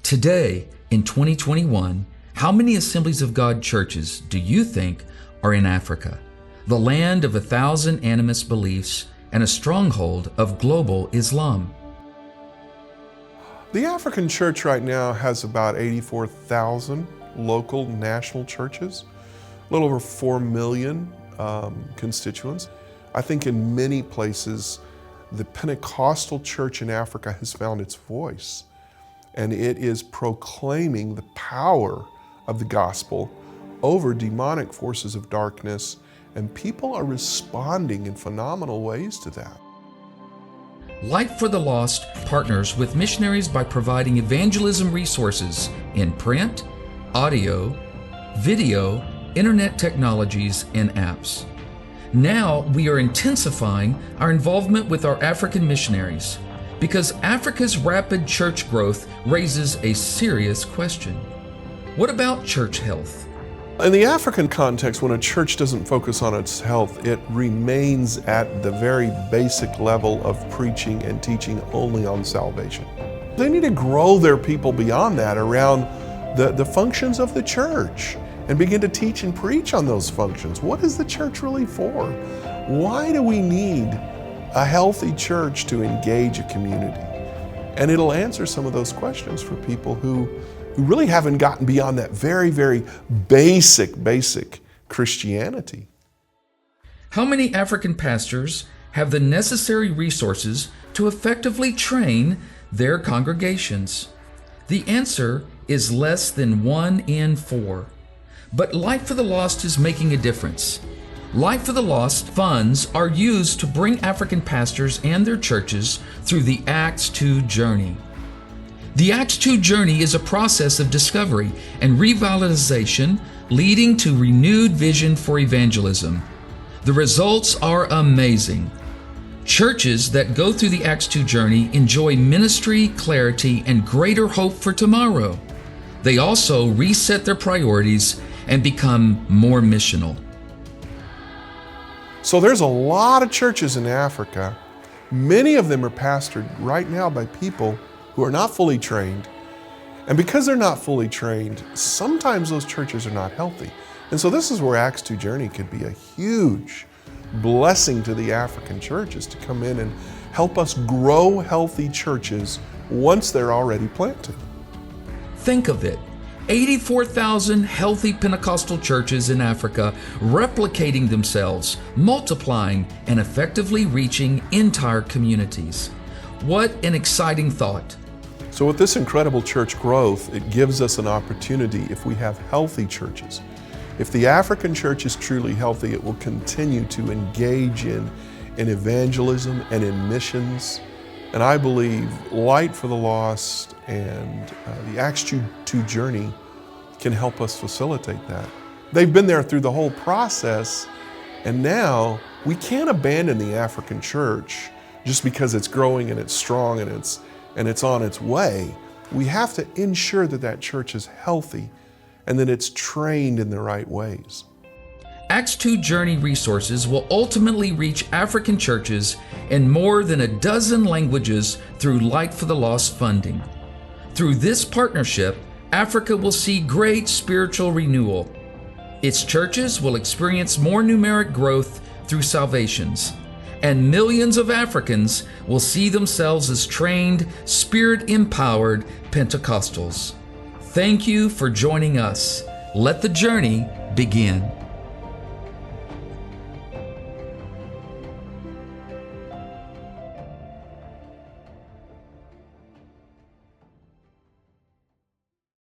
Today, in 2021, how many Assemblies of God churches do you think are in Africa, the land of 1,000 animist beliefs and a stronghold of global Islam? The African church right now has about 84,000 local national churches, a little over 4 million constituents. I think in many places, the Pentecostal church in Africa has found its voice, and it is proclaiming the power of the gospel over demonic forces of darkness, and people are responding in phenomenal ways to that. Light for the Lost partners with missionaries by providing evangelism resources in print, audio, video, internet technologies, and apps. Now we are intensifying our involvement with our African missionaries because Africa's rapid church growth raises a serious question. What about church health? In the African context, when a church doesn't focus on its health, it remains at the very basic level of preaching and teaching only on salvation. They need to grow their people beyond that around the functions of the church and begin to teach and preach on those functions. What is the church really for? Why do we need a healthy church to engage a community? And it'll answer some of those questions for people who really haven't gotten beyond that very, very basic Christianity. How many African pastors have the necessary resources to effectively train their congregations? The answer is less than 1 in 4. But Light for the Lost is making a difference. Light for the Lost funds are used to bring African pastors and their churches through the Acts 2 journey. The Acts 2 journey is a process of discovery and revitalization leading to renewed vision for evangelism. The results are amazing. Churches that go through the Acts 2 journey enjoy ministry, clarity, and greater hope for tomorrow. They also reset their priorities and become more missional. So there's a lot of churches in Africa. Many of them are pastored right now by people who are not fully trained. And because they're not fully trained, sometimes those churches are not healthy. And so this is where Acts 2 Journey could be a huge blessing to the African churches to come in and help us grow healthy churches once they're already planted. Think of it. 84,000 healthy Pentecostal churches in Africa replicating themselves, multiplying, and effectively reaching entire communities. What an exciting thought. So with this incredible church growth, it gives us an opportunity if we have healthy churches. If the African church is truly healthy, it will continue to engage in evangelism and in missions. And I believe Light for the Lost and the Acts 2 journey can help us facilitate that. They've been there through the whole process, and now we can't abandon the African church just because it's growing and it's strong and it's on its way. We have to ensure that that church is healthy and that it's trained in the right ways. Acts 2 Journey resources will ultimately reach African churches in more than a dozen languages through Light for the Lost funding. Through this partnership, Africa will see great spiritual renewal. Its churches will experience more numeric growth through salvations, and millions of Africans will see themselves as trained, Spirit-empowered Pentecostals. Thank you for joining us. Let the journey begin.